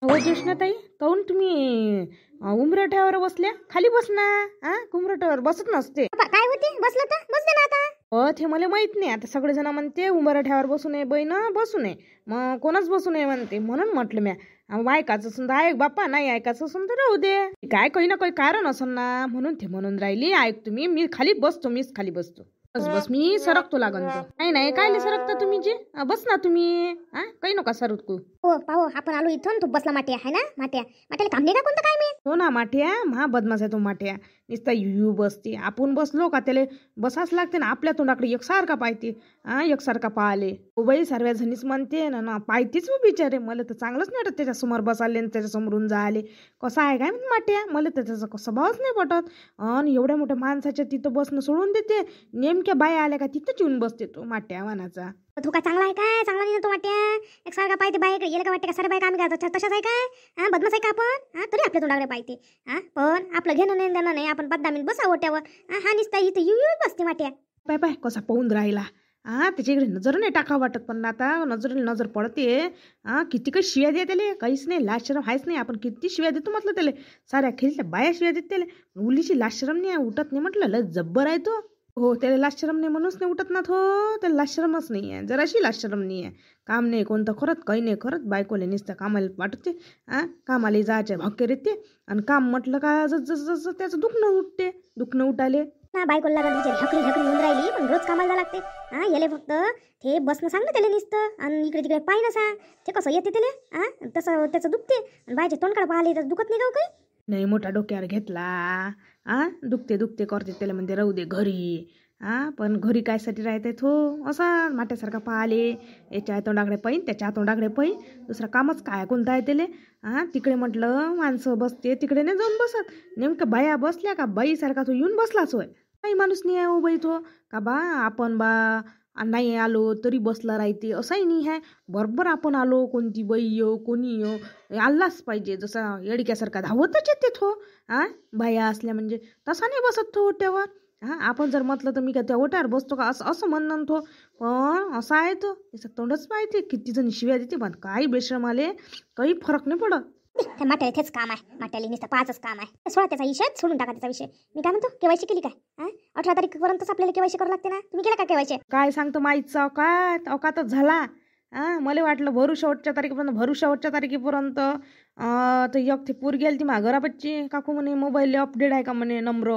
हो ज्योष्णाताई, काहून तुम्ही उंबरठ्यावर बसल्या? खाली बस ना. उंबरठ्यावर बसत नसते. काय होते? बसलं तर बसते ना आता. ते मला माहित नाही. आता सगळेजण म्हणते उंबरठ्यावर बसू नये बाई ना, बसू नये. मग कोणच बसू नये म्हणते, म्हणून म्हटलं म्या ऐकायचं असून तर ऐक बाप्पा, नाही ऐकायचं असून तर राहू दे. काय काही ना काही कारण असन ना, म्हणून ते म्हणून राहिली ऐक तुम्ही. मी खाली बसतो, मीच खाली बसतो. बस बस, मी सरकतो लागन तो. नाही नाही, कायले सरकता तुम्ही जे? बस ना तुम्ही. काही नका सरकू. हो पाहो, आपण आलो इथून. तू बसला माट्या आहे ना. माट्याला काम नाही का कोणतं काय मी? हो ना, माठ्या महा बदमाश आहे तो माठ्या. नुसता यू बसते. आपण बसलो का त्याला बसाच लागते ना. आपल्या तोंडाकडे एकसारखा पाहते. एकसारखा पाहिले. हो बाई, सर्व जणीच म्हणते ना पाहतीच हो बिचारे. मला तर चांगलंच नाही वाटत त्याच्यासमोर बसाले आणि त्याच्यासमोरून जाले. कसं आहे काय माठ्या, मला तर त्याचा स्वभावच नाही पटत. आणि एवढ्या मोठ्या माणसाच्या तिथं बसणं सोडून देते. नेमक्या बाया आल्या का तिथंच येऊन बसते तो माठ्या वानाचा. तू काय चांगला आहे काय? चांगला नाही ना तो माट्या. एक सारखा पाहिजे बाई गेलं का वाटते का? सारे बाई काम काय तशाच आहे काय? बदमाश आहे का आपण? तरी आपल्या तोंडाकडे पाहिजे. पण आपलं घेणं नाही देणं नाही. आपण बदनामीत बसा ओट्यावर. हा निसता इथं येऊ बसते माट्या. पाय पाय कसा पाहून राहिला. त्याच्या इकडे नजर नाही टाकावं वाटत, पण आता नजर पडते. किती काही शिव्या द्या त्याला, काहीच नाही. लाजशरम आहेच नाही. आपण किती शिव्या देतो म्हटलं त्याला. साऱ्या खेळीतल्या बाया शिव्या देत त्याला. उलीची लाजशरम नाही उठत नाही म्हटलं. लय जब्बर आहे तो. हो, त्याला लाजशरम नाही म्हणूनच नाही उठत ना तो. त्याला लाजशरमच नाही आहे, जराशी लाजशरम नाही आहे. काम नाही कोणतं करत, काही नाही करत. बायकोले नुसतं कामाला वाटते. कामाला जायचे भाकर येते. आणि काम म्हटलं का जसं त्याचं दुखणं उठाले. ना बायकोला लागत विचार ढकली होऊन राहिली, पण रोज कामाला जावं लागते. याले फक्त ते बसणं सांग ना त्याला नुसतं. आणि इकडे तिकडे पाय ना सांग. ते कसं येते त्याला. तसं त्याचं दुखते. आणि बायचे तोंडकडे पाहिले तर दुखत नाही का काही? नाही, मोठा डोक्यावर घेतला. दुखते करते त्याला म्हणते राहू दे घरी. पण घरी कायसाठी राहते तो असा माट्यासारखा पाहिले. याच्या तोंडाकडे पाहिन, त्याच्या तोंडाकडे पाहिन. दुसरं कामच काय कोणतं आहे त्याला. तिकडे म्हटलं माणसं बसते, तिकडे नाही जाऊन बसत. नेमकं बाया बसल्या का बाईसारखा तो येऊन बसलाच होय. काही माणूस नाही आहे हो बाई तो का बा आपण नाही आलो तरी बसला राहते, असंही नाही आहे. बरोबर आपण आलो, कोणती बाई येऊ कोणी येऊ आल्लाच पाहिजे. जसा येडक्यासारखा धावतच येते तो. बाया असल्या म्हणजे तसा नाही बसत तो ओट्यावर. आपण जर म्हटलं तर मी का त्या ओट्यावर बसतो का असं म्हणणं तो. पण असा आहे तो, त्याचं तोंडच पाहिजे. किती जण शिव्या देते, पण काही बेशरम आले काही फरक नाही पडत. त्या माट्याला तेच काम आहे. माट्याला नुसतं पाचच काम आहे. सोडा त्याचा विषय, सोडून टाका त्याचा विषय. मी काय म्हणतो, केवायसी केली काय? 18 तारखेपर्यंतच आपल्याला केवायसी करावं लागते ना. तुम्ही केला का केवायसी? काय सांगतो माईचा अवकातच झाला. मला वाटलं भरू शेवटच्या तारखेपर्यंत. तर एक ते पोरगी आली ती घरापच्ची. काकू म्हणे मोबाईल अपडेट आहे का म्हणे नंबर.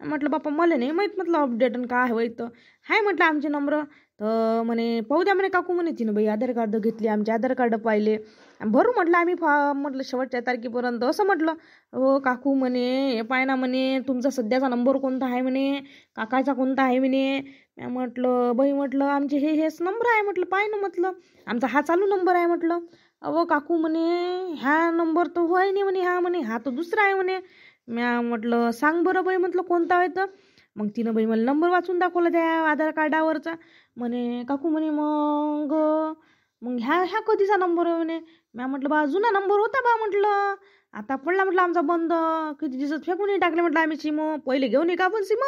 म्हटलं बाप्पा मला नाही माहीत म्हटलं अपडेट आणि काय हवं इथं. हाय म्हटलं आमचे नंबर. तर म्हणे पाहू द्या म्हणे काकू म्हणे. तिनं बाई आधार कार्ड घेतली, आमचे आधार कार्ड पाहिले. भरू म्हटलं आम्ही म्हटलं शेवटच्या तारखेपर्यंत असं म्हटलं. हो काकू म्हणे हे पाय ना म्हणे तुमचा सध्याचा नंबर कोणता आहे म्हणे, काकाचा कोणता आहे म्हणे. म्हटलं बाई म्हटलं आमचे हेच नंबर आहे म्हटलं. पाय ना म्हटलं आमचा हा चालू नंबर आहे म्हटलं. अहो काकू म्हणे ह्या नंबर तर होय नाही म्हणे, हा तर दुसरा आहे म्हणे. म्या म्हटलं सांग बरं बाई म्हटलं कोणता आहे तर. मग तिनं बाई मला नंबर वाचून दाखवला त्या आधार कार्डावरचा. म्हणे काकू म्हणे मग मग ह्या कधीचा नंबर आहे म्हणे. म्या म्हटलं बा जुना नंबर होता बा म्हटलं. आता पडला म्हटलं आमचा बंद. किती दिवसात फेकूनही टाकले म्हटलं आम्ही सिम. पहिले घेऊन ये का आपण सिम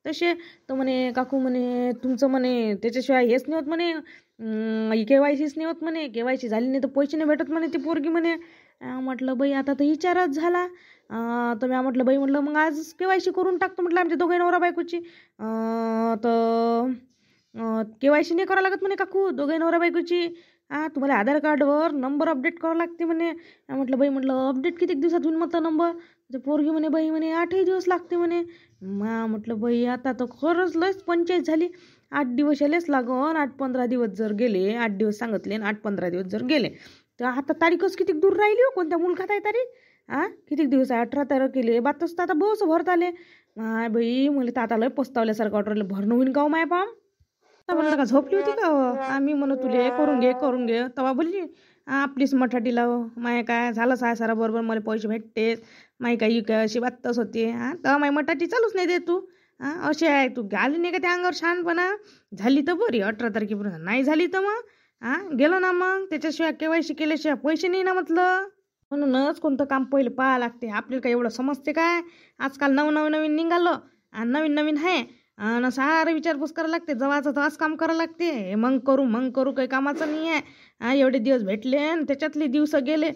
तसे. तर म्हणे काकू म्हणे तुमचं म्हणे त्याच्याशिवाय हेच नाही होत म्हणे, केवायसीच नाही होत म्हणे. केवायसी झाली नाही तर पैसे नाही भेटत म्हणे ती पोरगी म्हणे. म्हटलं बाई आता तर विचारच झाला. तर म्या म्हटलं बाई म्हटलं मग आज केवायसी करून टाकतो म्हटलं आमच्या दोघे नवरा बायकोची. तर केवायसी नाही करावं लागत म्हणे काकू दोघे नवरा बायकोची. तुम्हाला आधार कार्डवर नंबर अपडेट करावं लागते म्हणे. म्हटलं बाई म्हटलं अपडेट किती दिवसात होईल म्हटलं नंबर. ते पोरगी म्हणे बाई म्हणे 8 दिवस लागते म्हणे. म्हटलं बाई आता तर खरंच लयच पंचायत झाली. 8 दिवस यालेच लागन. 8-15 दिवस जर गेले, 8 दिवस सांगितले 8-15 दिवस जर गेले तर आता तारीखच किती दूर राहिली हो. कोणत्या मुलखात आहे तारीख. किती दिवस आहे 18 तारीख केले बातच तर आता बस भरत आले. बाई मला तर आता लय पस्तावल्यासारखं वाटलं. भरणं होईन का माय पाम. म्हणलं का झोपली होती का आम्ही म्हणत तुले करून घे तवा बोलली आपलीच मठाटी लाव. माय काय झालंच आहे सारा बरोबर मला पैसे भेटतेच. माय काय अशी बातच होते. तर माय मठाटी चालूच नाही दे तू. असे आहे तू घाली नाही का त्या अंगावर शहाणपणा. झाली तर बरी 18 तारखेपर्यंत, नाही झाली तर मग गेलो ना. मग त्याच्याशिवाय केवायसी केल्याशिवाय पैसे नाही ना म्हटलं. म्हणूनच कोणतं काम पहिलं पाहा लागते. आपल्याला काय एवढं समजते काय. आजकाल नवीन निघालं आणि नवीन आहे. आणि सारं विचारपूस करायला लागते, जवाचं तवाच काम करायला लागते. हे मग करू काही कामाचं नाही आहे. एवढे दिवस भेटले आणि त्याच्यातले दिवस गेले.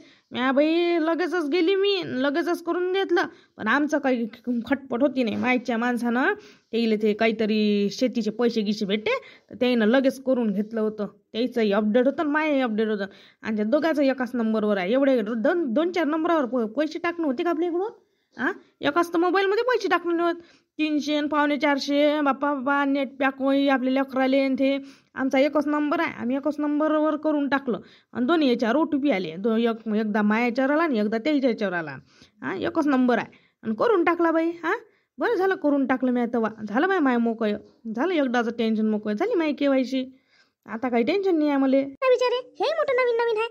बाई लगेचच गेली मी, लगेचच करून घेतलं. पण आमचं काही खटपट होती नाही. माईच्या माणसानं ते काहीतरी शेतीचे पैसे गिसे भेटते, तर त्यानं लगेच करून घेतलं होतं. त्याचंही अपडेट होतं आणि मायही अपडेट होतं. आणि त्या दोघांचं एकाच नंबरवर आहे. एवढे 2-4 नंबरावर पैसे टाकणं होते का आपल्या इकडून? एकाच तर मोबाईलमध्ये पैसे टाकणं होत. 300 आणि 450 बाप्पा नेट पॅक होई आपल्या लेकराले. ते आमचा एकच नंबर आहे. आम्ही एकच नंबरवर करून टाकलं आणि दोन्ही याच्यावर OTP आले. एकदा मायाच्यावर आला आणि एकदा त्याच्या याच्यावर आला. एकच नंबर आहे आणि करून टाकला बाई. बरं झालं करून टाकलं मी. तेव्हा झालं बाई माय मोकळं, झालं एकदाचं टेन्शन मोकळं झाली माय KYC. आता काही टेन्शन नाही आहे मला. विचारे हे मोठं नवीन आहे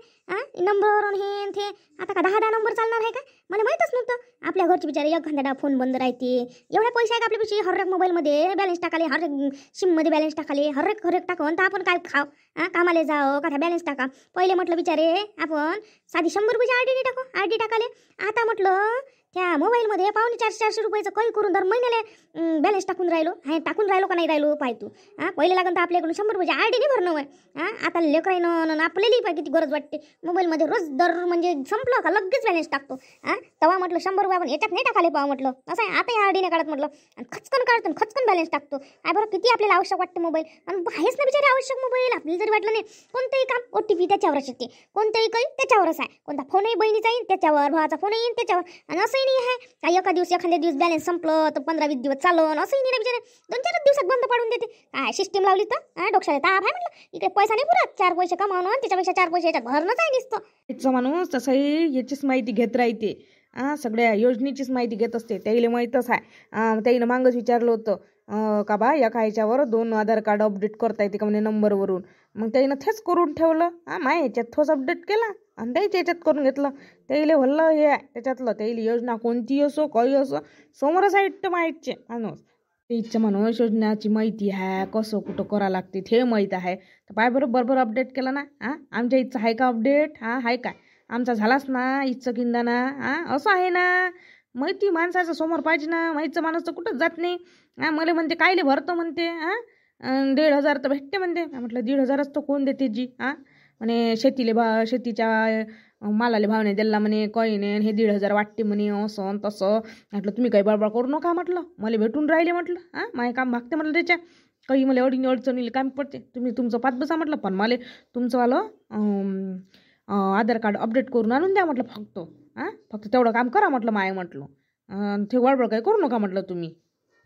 नंबर हे ते. आता का 10 नंबर चालणार आहे का? मला माहीतच नव्हतं. आपल्या घरचे बिचारे एखाद्या फोन बंद राहते. एवढे पैसे आहे का आपल्यापेक्षा? हर एक मोबाईलमध्ये बॅलन्स टाकाले, हर एक सिममध्ये बॅलन्स टाकाले, हर एक टाकून तर आपण काय खाव? कामाला जाओ का बॅलन्स टाका. पहिले म्हटलं बिचारे आपण साधी 100 रुपयाची RD टाकू, RD टाकाले. आता म्हटलं त्या मोबाईलमध्ये 450 रुपयाचं काही करून दर महिन्याला बॅलन्स टाकून राहिलो. टाकून राहिलो का नाही राहिलो पाय तू. पहिले लागून तर आपल्याकडून 100 रुपयाची RD नाही भरणं आहे. आता लेकराईनं आपल्यालाही पाय किती गरज वाटते. मोबाईलमध्ये रोज दर म्हणजे संपलं का लगेच बॅलन्स टाकतो. तेव्हा म्हटलं 100 रुपये आपण याच्यात नाही टाकाले पाहा म्हटलं. असं आहे आता RD नाही काढत म्हटलं. आणि खचकन काढतो खचकन बॅलन्स टाकतो. बरं किती आपल्याला आवश्यक वाटते मोबाईल. आणि आहेच ना बिचारे आवश्यक मोबाईल. आपल्याला जरी वाटलं नाही कोणतंही काम OTP त्याच्यावरच येते. कोणतंही काही त्याच्यावरच आहे. कोणता फोनही बहिणीचा येईल त्याच्यावर, भावाचा फोनही येईल त्याच्यावर. आणि असंही नाही आहे काही एखाद्या दिवस बॅलन्स संपलं तर 15-20 दिवस चालवून असंही नाही बिचारे. 2-4 दिवसात बंद पाडून देते. काय सिस्टीम लावली तर डोक्याला ताप आहे म्हटलं. इकडे पैसा नाही पुरत. 4 पैसे कमावणं त्याच्यापेक्षा 4 पैसे याच्यात भरणंच आहे नुसतं. याचा माणूस तसंही याचीच माहिती घेत राहते. सगळ्या योजनेचीच माहिती घेत असते. त्याला माहीतच आहे. त्यानं मागच विचारलं होतं का बा एका ह्याच्यावर 2 आधार कार्ड अपडेट करता येते का म्हणे नंबरवरून. मग त्यानं तेच करून ठेवलं. माय ह्याच्यात थोस अपडेट केला आणि त्याच्या याच्यात करून घेतलं. त्याला भरलं हे आहे त्याच्यातलं. त्याला योजना कोणती असो काही असो समोरच आहे माहीतचे माणूस. त्याच्या माणूस योजनाची माहिती आहे, कसं कुठं करावं लागते हे माहीत आहे. तर पाय बरोबर अपडेट केलं ना. आमच्या इथचं आहे का अपडेट? आहे काय? आमचा झालाच ना इथचं किंदाना. असं आहे ना. माहिती माणसाचं समोर पाहिजे ना. माहितीचं माणूस तर कुठंच जात नाही. मला म्हणते कायले भरतो म्हणते. 1,500 तर भेटते म्हणते. म्हटलं 1,500च तर कोण देते जी. म्हणे शेतीच्या मालाले भाव नाही दिला म्हणे काही नाही. हे 1,500 वाटते म्हणे असं तसं. म्हटलं तुम्ही काही बळबळ करू नका म्हटलं. मला भेटून राहिले म्हटलं. माझे काम भागते म्हटलं त्याच्या. काही मला अडचणीला काम पडते. तुम्ही तुमचं पाच बसा म्हटलं. पण मला तुमचंवालं आधार कार्ड अपडेट करून आणून द्या म्हटलं फक्त तेवढं काम करा म्हटलं माय म्हटलं. ते बळबळ काही करू नका म्हटलं तुम्ही.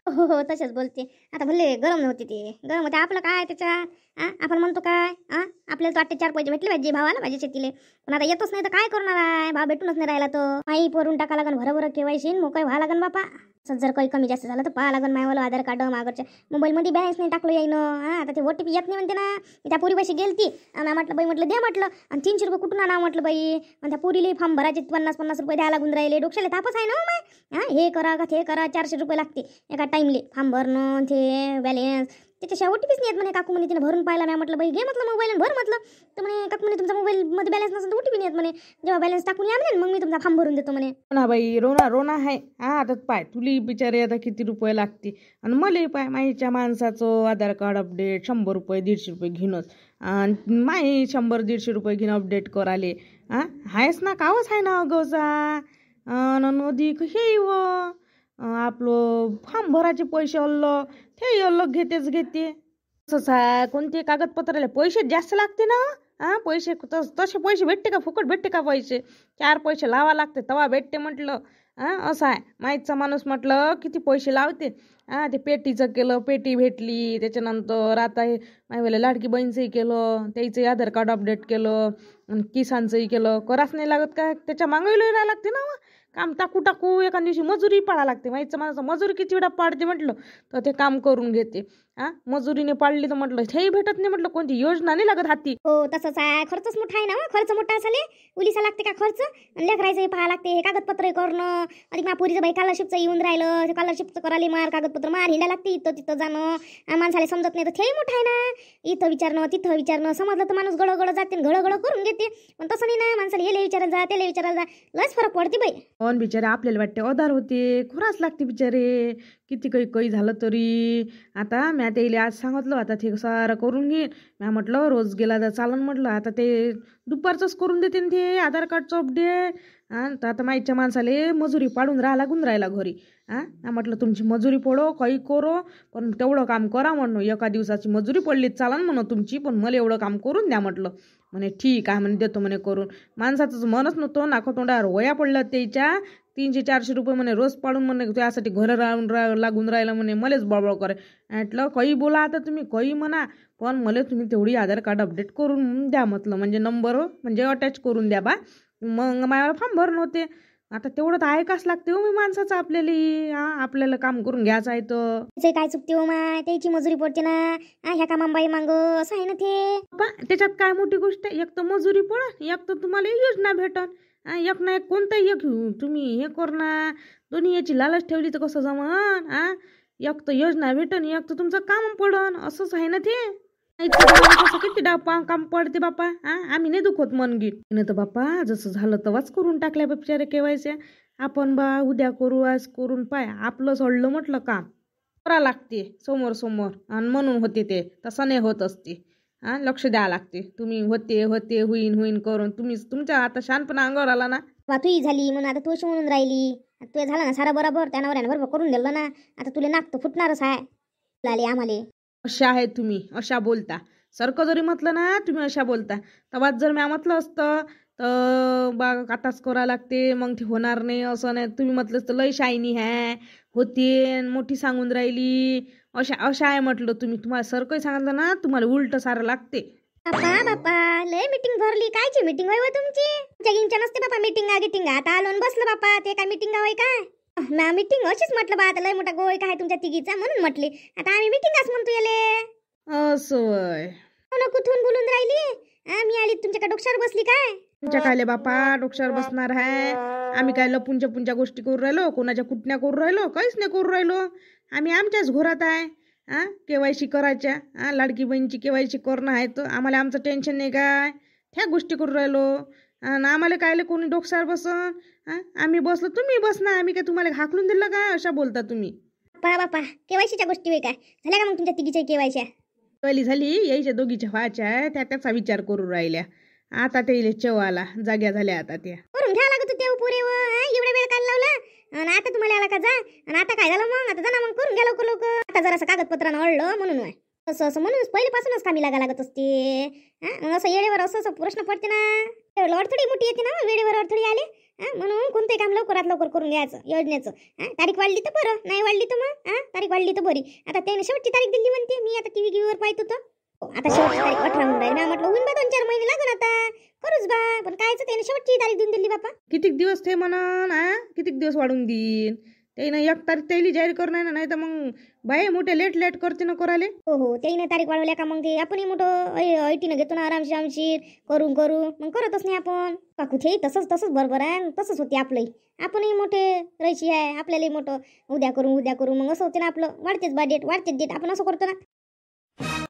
हो तसेच बोलते. आता भले गरम नव्हती ते गरम होते. आपलं काय त्याच्यात आपण म्हणतो काय आपल्याला तर वाटते 4 पैसे भेटले पाहिजे भावाला पाहिजे शेतीले. पण आता येतच नाही तर काय करणार आहे. भाव भेटूनच नाही राहिला तर आई पोरून टाका लागन भरभर KYC मोकळी व्हा लागन बापा. जर काही कमी जास्त झालं तर पाहा लागन मायवाला आधार कार्ड मागरच्या मोबाईलमध्ये बॅलन्स नाही टाकलं यायनं. आता ते OTP येत नाही म्हणते ना. त्या पोरी पैसे गेलती आणि म्हटलं बाई म्हटलं द्या म्हटलं. आणि 300 रुपये कुठून आणा म्हटलं बाई. आणि त्या पोरीले फॉर्म भरायचे 50-50 रुपये द्यायला लागून राहिले. डोक्याला तापच आहे ना माय. हे करा का ते करा 400 रुपये लागते एका टाईमले फॉर्म भरणं ते बॅलन्स. त्याच्या OTPच नाही येत म्हणे. काकू म्हणे तिने भरून पाहिला. मी म्हटलं बाई घे म्हटलं मोबाईल भर म्हटलं. तर म्हणे काकू म्हणे तुमचा मोबाईलमध्ये बॅलन्स नसेल तर OTP नाही येत म्हणे. जेव्हा बॅलन्स टाकून या म्हणे मग मी तुमचा फॉर्म भरून देतो म्हणे. ना बाई रोना आहे. आता पाय तुली बिचारे आता किती रुपये लागते. आणि मला पाय माईच्या माणसाचं आधार कार्ड अपडेट 100 रुपये 150 रुपये घेणंच. आणि माई 100-150 रुपये घेणं अपडेट कराले. आहेच ना कावच आहे ना अगोचा नदी हे आपलं फॉर्म भरायचे पैसे अलग ते अलग घेते. तसंच आहे. कोणते कागदपत्राला पैसे जास्त लागते ना. पैसे तसे पैसे भेटते का? फुकट भेटते का पैसे? 4 पैसे लावा लागते तेव्हा भेटते म्हटलं. असं आहे. माहीतचा माणूस म्हटलं किती पैसे लावते. ते पेटीचं केलं पेटी भेटली. त्याच्यानंतर आता हे मायवाला लाडकी बहीणचंही केलं. त्याचं आधार कार्ड अपडेट केलं. आणि किसानचंही केलं. कराच नाही लागत का? त्याच्या मागं राहायला लागते ना. काम टाकू एका दिवशी मजुरी पाळा लागते. माहीतचं माणसं मजुरी किती वेळा पाडते म्हटलं तर ते काम करून घेते. मजुरीने पाडली तर म्हटलं हेही भेटत नाही म्हटलं. कोणती योजना नाही लागत हाती. हो तसंच आहे. खर्चच मोठा आहे ना. खर्च मोठा असाले उलिसा लागते का खर्च. लेकरायचंही पाहा लागते. हे कागदपत्र करणं. अधिक महापुरीचं बाई स्कॉलरशिपचं येऊन राहिलं. स्कॉलरशिपचं करायला मार कागदपत्र कागदपत्र मार हिंडा लागते इथं तिथं जाणं. माणसाला समजत नाही तर ते मोठं आहे ना. इथं विचारणं तिथं विचारणं, समजलं तर माणूस गळगळ जाते गळगळ करून घेते. पण तसं नाही ना, माणसाला येले विचारायला जा त्याला विचारायला जा, लस फरक पडते बाई. पण बिचारे आपल्याला वाटते आधार होते, खुराच लागते बिचारे. किती काही काही झालं तरी. आता म्या त्याला आज सांगितलं, आता ते सारं करून घेईन. म्या म्हटलं रोज गेला तर चालन म्हटलं. आता ते दुपारचंच करून देते ना ते आधार कार्डचं अपडेट. तर आता माईच्या माणसाले मजुरी पाडून लागून राहिला घरी. म्हटलं तुमची मजुरी पडो काही करो, पण तेवढं काम करा म्हणून. एका दिवसाची मजुरी पडली चालन म्हणून तुमची, पण मला एवढं काम करून द्या म्हटलं. म्हणे ठीक आहे म्हणे, देतो म्हणे करून. माणसाचं मनच नव्हतं, नाका तोंडावर वया पडलं त्याच्या. 300-400 रुपये म्हणे रोज पाडून म्हणे त्यासाठी घर लागून राहिलं म्हणे. मलाच बळबळ करे. म्हटलं काही बोला आता तुम्ही काही म्हणा, पण मला तुम्ही तेवढी आधार कार्ड अपडेट करून द्या म्हटलं. म्हणजे नंबर म्हणजे अटॅच करून द्या बा. मग माझ्यावर फॉर्म भरून होते. आता तेवढं तर ऐकाच लागते हो मी माणसाचं आपल्याला. आपल्याला काम करून घ्यायचं आहे तर. ते काय चुकते हो माय, त्याची मजुरी पडते ना. ह्या कामाबाई मांग असं आहे ना ते. त्याच्यात काय मोठी गोष्ट आहे. एक तर मजुरी पडन, एक तर तुम्हाला योजना भेटन. एक ना एक कोणताही एक तुम्ही हे कर ना. दोन्ही याची लालच ठेवली तर कसं जमन. एक तर योजना भेटन, एक तर तुमचं काम पडन. असंच आहे ना ते. किती काम पडते बापा. आम्ही नाही दुखत मन गीत नाही तर बापा. जसं झालं तेव्हाच करून टाकल्या बिचारे केवायच्या. आपण बा उद्या करू आज करून पाय. आपलं सोडलं म्हटलं काम करा लागते समोर आणि म्हणून होते ते. तसं नाही होत असते. लक्ष द्यावं लागते. तुम्ही होते होईन करून तुम्ही तुमच्या आता शहाणपणा अंगावर आला ना. तू झाली म्हणून आता तू अशी म्हणून राहिली. तू झाला ना सारा बरोबर, त्यानं बरोबर करून दिलं ना. आता तुला नाक तर फुटणारच आहे आम्हाला. अशा आहे तुम्ही, अशा बोलता. सारखं जरी म्हटलं ना तुम्ही अशा बोलता. तेव्हाच जर म्या म्हटलं असतं तर बा आताच करा लागते मग ते होणार नाही असं नाही. तुम्ही म्हटलं तर लय शायनी आहे होते मोठी सांगून राहिली. अशा आहे म्हटलं तुम्ही. तुम्हाला सारखं सांगितलं ना तुम्हाला उलट सारं लागते. बापा लय मीटिंग भरली. कायची मीटिंग होय तुमची? तुमच्या नसते बापा मीटिंग. आता आलो बसलं बापा. ते काय मीटिंग होय काय? ना मीटिंग अशीच म्हटलं बा. आता लय मोठा गोळ काय तुमच्या तिघीचा म्हणून म्हटले. आता आम्ही मीटिंगच म्हणतो याले. असं कुठून बोलून राहिली? मी आली तुमच्याकडे डोक्यावर बसली काय? तुमच्या कायले बापा डोक्यावर बसणार आहे. आम्ही काय लपूनच्या गोष्टी करू राहिलो, कोणाच्या कुटण्या करू राहिलो, काहीच नाही करू राहिलो. आम्ही आमच्याच घरात आहे. केवायसी करायच्या. लाडकी बहिणीची केवायसी करणं आहे तर आम्हाला आमचं टेन्शन नाही काय. त्या गोष्टी करू राहिलो. आणि आम्हाला कायले कोणी डोक्यावर बसन. आम्ही बसलो तुम्ही बसना. आम्ही काय तुम्हाला हाकलून दिलं काय? अशा बोलता तुम्ही. बापा केवायसीच्या गोष्टी होय काय? झाल्या का मग तुमच्या तिघीच्या केवायच्या? पहिली झाली यायच्या दोघीच्या व्हायच्या. त्याचा विचार करू राहिल्या. आता ते चेवाला जाग्या झाल्या. आता त्या करून घ्या लागत होते पुरे. एवढा वेळ काय लावला? आणि आता तुम्हाला आला का जा. आणि आता काय झालं मग? आता जा ना मग करून घ्या लोक. आता जरासं कागदपत्रानं अडलं म्हणून असं म्हणून पहिल्यापासूनच कामी लागत असते. असं येळेवर असं प्रश्न पडते ना. अडथळी मोठी येते ना. वेळेवर अडथळी आले म्हणून कोणतेही काम लवकरात लवकर करून घ्यायचं योजनेचं. तारीख वाढली तर बरं, नाही वाढली तर मग तारीख वाढली तर बरी. आता त्याने शेवटची तारीख दिली म्हणते. मी आता टीव्हीवर पाहत होतो. आता शेवटची तारीख 18 म्हणून राहील ना. म्हटलं होईन बा 2-4 महिने लागून आता करूच बा. पण कायचं त्याने शेवटची तारीख देऊन दिली बापा. कितीक दिवस ते म्हणून कितीक दिवस वाढून देईन त्यानं. एक तारीख त्याला जाहीर करणार नाही तर मग बाई मोठे लेट करते ना करायला. हो त्याने तारीख वाढवल्या का मग ते आपणही मोठं ऐटीनं घेतो ना आरामशीर करू मग करतच नाही आपण. काकू ते तसंच बरोबर आहे. तसंच होते आपलंही. आपणही मोठे रहिशी आहे. आपल्यालाही मोठं उद्या करू मग असं होते ना आपलं. वाढतेच बा डेट आपण असं करतो ना.